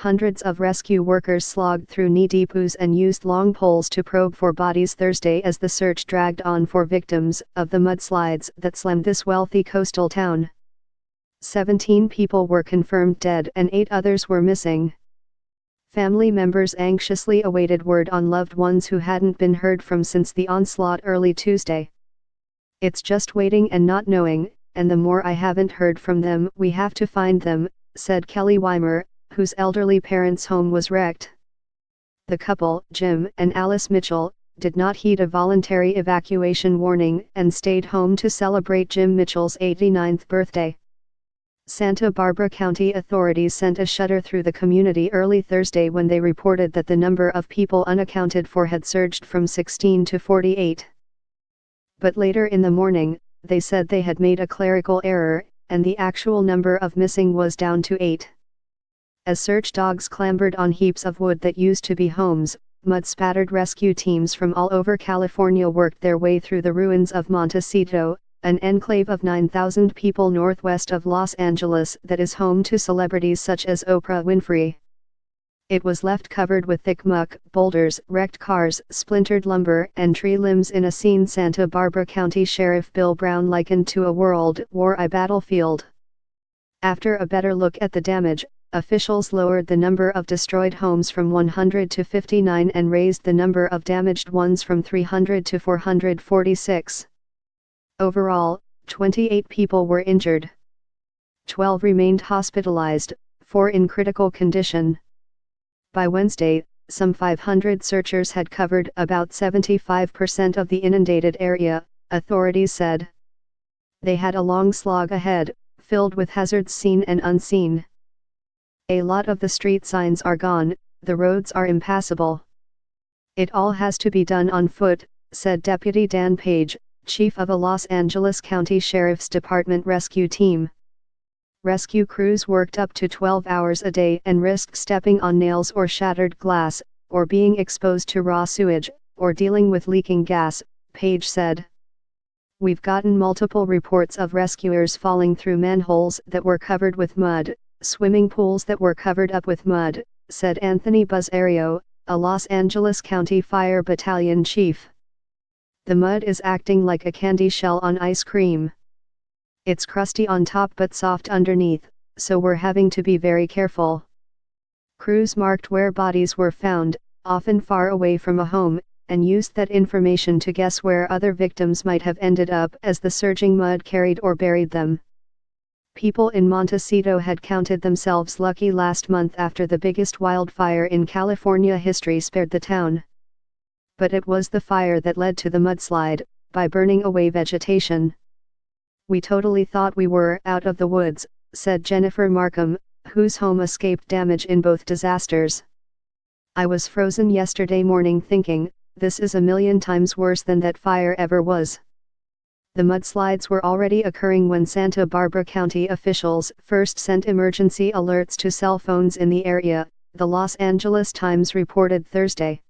Hundreds of rescue workers slogged through knee-deep ooze and used long poles to probe for bodies Thursday as the search dragged on for victims of the mudslides that slammed this wealthy coastal town. 17 people were confirmed dead and 8 others were missing. Family members anxiously awaited word on loved ones who hadn't been heard from since the onslaught early Tuesday. "It's just waiting and not knowing, and the more I haven't heard from them, we have to find them," said Kelly Weimer, whose elderly parents' home was wrecked. The couple, Jim and Alice Mitchell, did not heed a voluntary evacuation warning and stayed home to celebrate Jim Mitchell's 89th birthday. Santa Barbara County authorities sent a shudder through the community early Thursday when they reported that the number of people unaccounted for had surged from 16 to 48. But later in the morning, they said they had made a clerical error, and the actual number of missing was down to 8. As search dogs clambered on heaps of wood that used to be homes, mud-spattered rescue teams from all over California worked their way through the ruins of Montecito, an enclave of 9,000 people northwest of Los Angeles that is home to celebrities such as Oprah Winfrey. It was left covered with thick muck, boulders, wrecked cars, splintered lumber, and tree limbs in a scene Santa Barbara County Sheriff Bill Brown likened to a World War I battlefield. After a better look at the damage, officials lowered the number of destroyed homes from 100 to 59 and raised the number of damaged ones from 300 to 446. Overall, 28 people were injured. 12 remained hospitalized, 4 in critical condition. By Wednesday, some 500 searchers had covered about 75% of the inundated area, authorities said. They had a long slog ahead, filled with hazards seen and unseen. "A lot of the street signs are gone, the roads are impassable. It all has to be done on foot," said Deputy Dan Page, chief of a Los Angeles County Sheriff's Department rescue team. Rescue crews worked up to 12 hours a day and risked stepping on nails or shattered glass, or being exposed to raw sewage, or dealing with leaking gas, Page said. "We've gotten multiple reports of rescuers falling through manholes that were covered with mud, swimming pools that were covered up with mud," said Anthony Buzzario, a Los Angeles County Fire Battalion chief. "The mud is acting like a candy shell on ice cream. It's crusty on top but soft underneath, so we're having to be very careful." Crews marked where bodies were found, often far away from a home, and used that information to guess where other victims might have ended up as the surging mud carried or buried them. People in Montecito had counted themselves lucky last month after the biggest wildfire in California history spared the town. But it was the fire that led to the mudslide, by burning away vegetation. "We totally thought we were out of the woods," said Jennifer Markham, whose home escaped damage in both disasters. "I was frozen yesterday morning thinking, this is a million times worse than that fire ever was." The mudslides were already occurring when Santa Barbara County officials first sent emergency alerts to cell phones in the area, the Los Angeles Times reported Thursday.